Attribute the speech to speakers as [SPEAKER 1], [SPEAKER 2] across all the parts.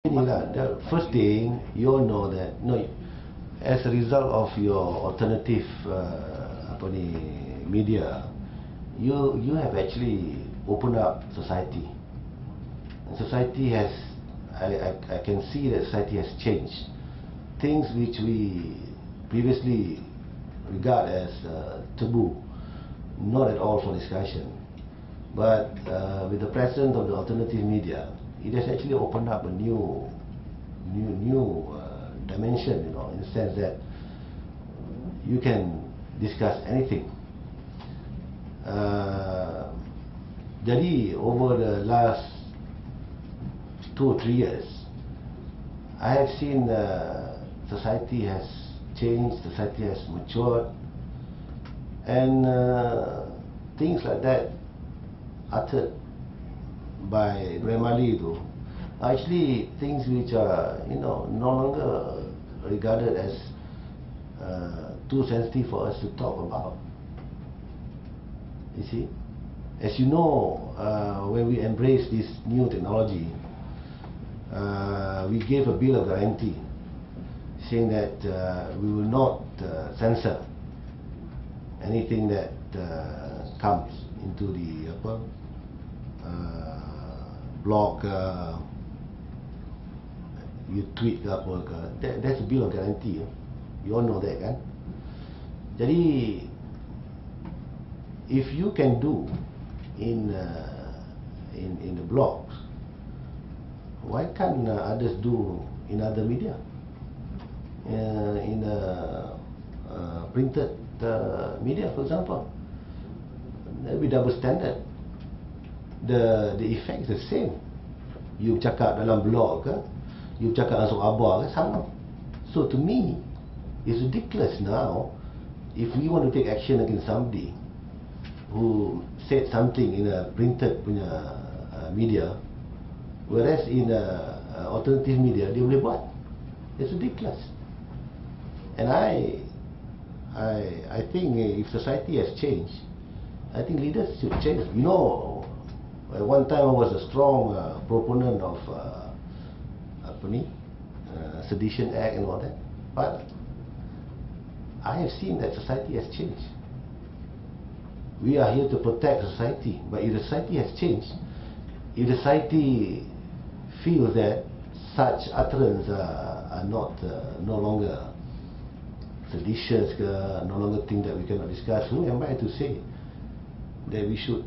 [SPEAKER 1] The first thing, you all know that as a result of your alternative media, you have actually opened up society. And society has, I can see that society has changed. Things which we previously regard as taboo, not at all for discussion. But with the presence of the alternative media, it has actually opened up a new dimension, in the sense that you can discuss anything. Jadi over the last 2 or 3 years, I have seen society has changed, society has matured, and things like that uttered by Ibrahim Ali are actually things which are no longer regarded as too sensitive for us to talk about. You see, as you know, when we embrace this new technology, we gave a bill of guarantee saying that we will not censor anything that comes into the blog, you tweet ke apa ke, that's a bill of guarantee. You all know that, kan? Jadi, if you can do in the blogs, why can't others do in other media, in printed media, for example? There will be double standard. The effect is the same. You cakap dalam blog ke, you cakap langsung abar ke, sama. So to me, it's ridiculous now if we want to take action against somebody who said something in a printed punya media, whereas in alternative media dia boleh buat. It's ridiculous. And I think if society has changed, I think leaders should change. At one time I was a strong proponent of Sedition Act and all that, but I have seen that society has changed. We are here to protect society, but if the society has changed, if the society feels that such utterances are not no longer seditious, no longer things that we cannot discuss, who am I to say that we should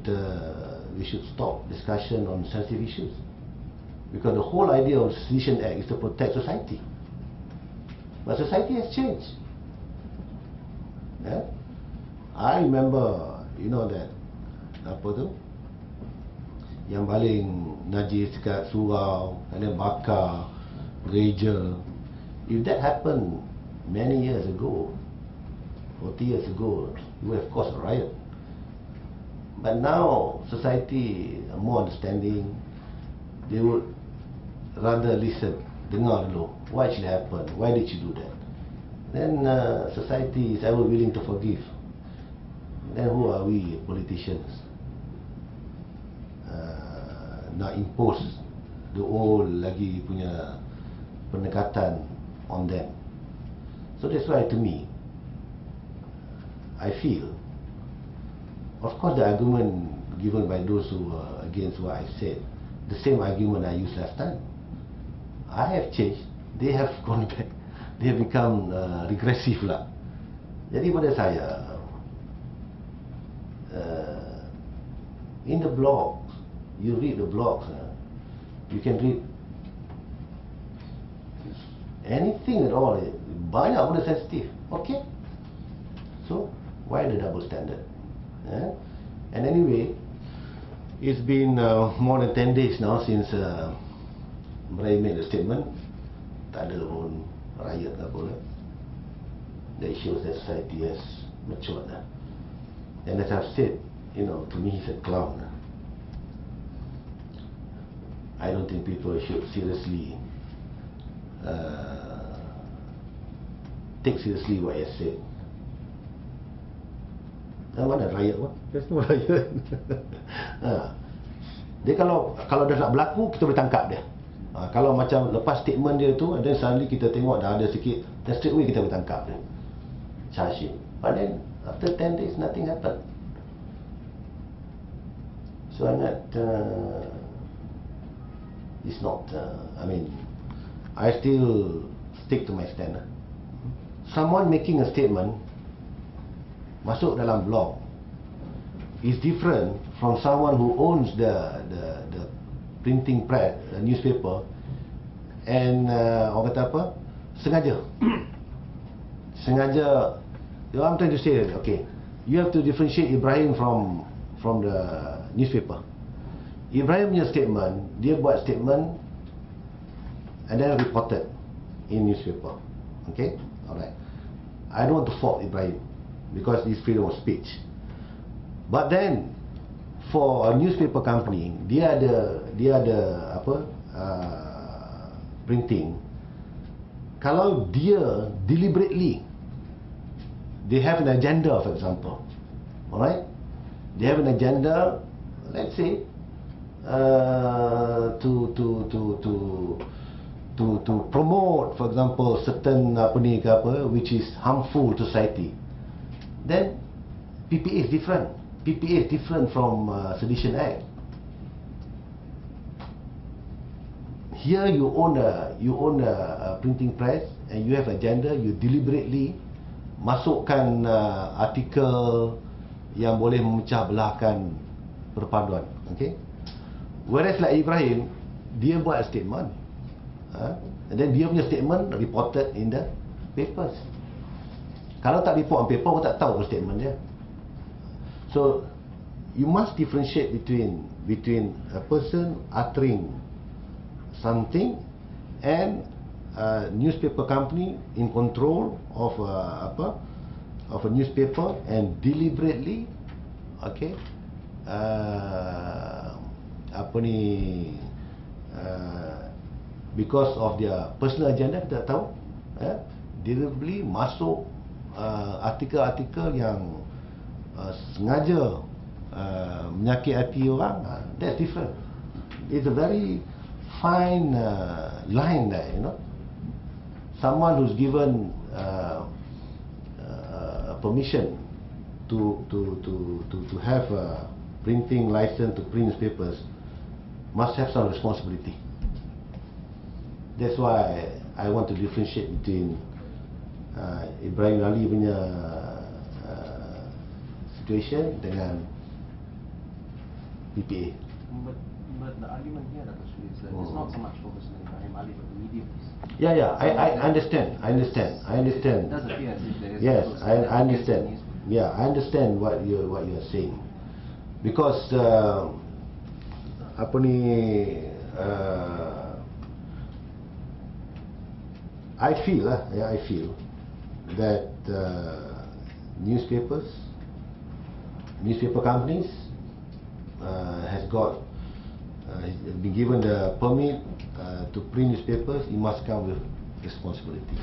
[SPEAKER 1] stop discussion on sensitive issues? Because the whole idea of the Sedition Act is to protect society. But society has changed. Yeah? I remember, that apa tu, yang paling najis dekat surau, and then bakar gereja. If that happened many years ago, 40 years ago, you would have caused a riot. But now society are more understanding. They would rather listen, dengar dulu, what actually happened, why did you do that? Then society is ever willing to forgive. Then who are we politicians nak impose the old lagi punya pendekatan on them? So that's why, to me, I feel, of course, the argument given by those who are against what I said, the same argument I used last time. I have changed, they have gone back, they have become regressive lah. Jadi pada saya, in the blogs, you read the blogs, you can read anything at all, banyak benda sensitif, okay? So, why the double standard? And anyway, it's been more than 10 days now since Ibrahim made a statement. Tak ada pun riot ke apa. That shows that society has matured. And as I've said, to me he's a clown. I don't think people should seriously take seriously what he has said. Mana riot pun? There's no riot. Dia kalau dah nak berlaku, kita boleh tangkap dia. Kalau macam lepas statement dia tu, then suddenly kita tengok dah ada sikit, then straight away kita boleh tangkap dia, charge him. But then after 10 days nothing happened. So it's not, I still stick to my stand. Someone making a statement masuk dalam blog is different from someone who owns the printing press, newspaper, and orang kata apa, sengaja. I'm trying to say, okay, you have to differentiate Ibrahim from the newspaper. Ibrahim punya statement, dia buat statement and then reported in newspaper. Okay, alright. I don't want to fault Ibrahim because it's freedom of speech. But then for a newspaper company, dia ada apa, printing. Kalau dia deliberately, they have an agenda, for example, alright, they have an agenda, let's say, to promote, for example, certain which is harmful to society, then PPA is different. PPA is different from Sedition Act. Here you own a printing press and you have agenda. You deliberately masukkan artikel yang boleh memecah belahkan perpaduan. Okay. Whereas like Ibrahim, dia buat statement, and then dia punya statement reported in the papers. Kalau tak report on paper, aku tak tahu statement dia. So you must differentiate between a person uttering something and a newspaper company in control of a newspaper and deliberately, okay, because of their personal agenda, kita tahu, deliberately masuk artikel-artikel yang sengaja menyakit hati orang. That's different. It's a very fine line there, you know. Someone who's given permission to have a printing license to print newspapers must have some responsibility. That's why I want to differentiate between Ibrahim Ali punya situation dengan PPA.
[SPEAKER 2] But the argument here, Dr. Sri, is that it's not so much focused on Ibrahim Ali, but the media piece.
[SPEAKER 1] Yeah, I understand.
[SPEAKER 2] It does appear as if there is.
[SPEAKER 1] Yes, I understand. Yeah, I understand what you're saying, because I feel that newspaper companies has been given the permit to print newspapers. It must come with responsibility.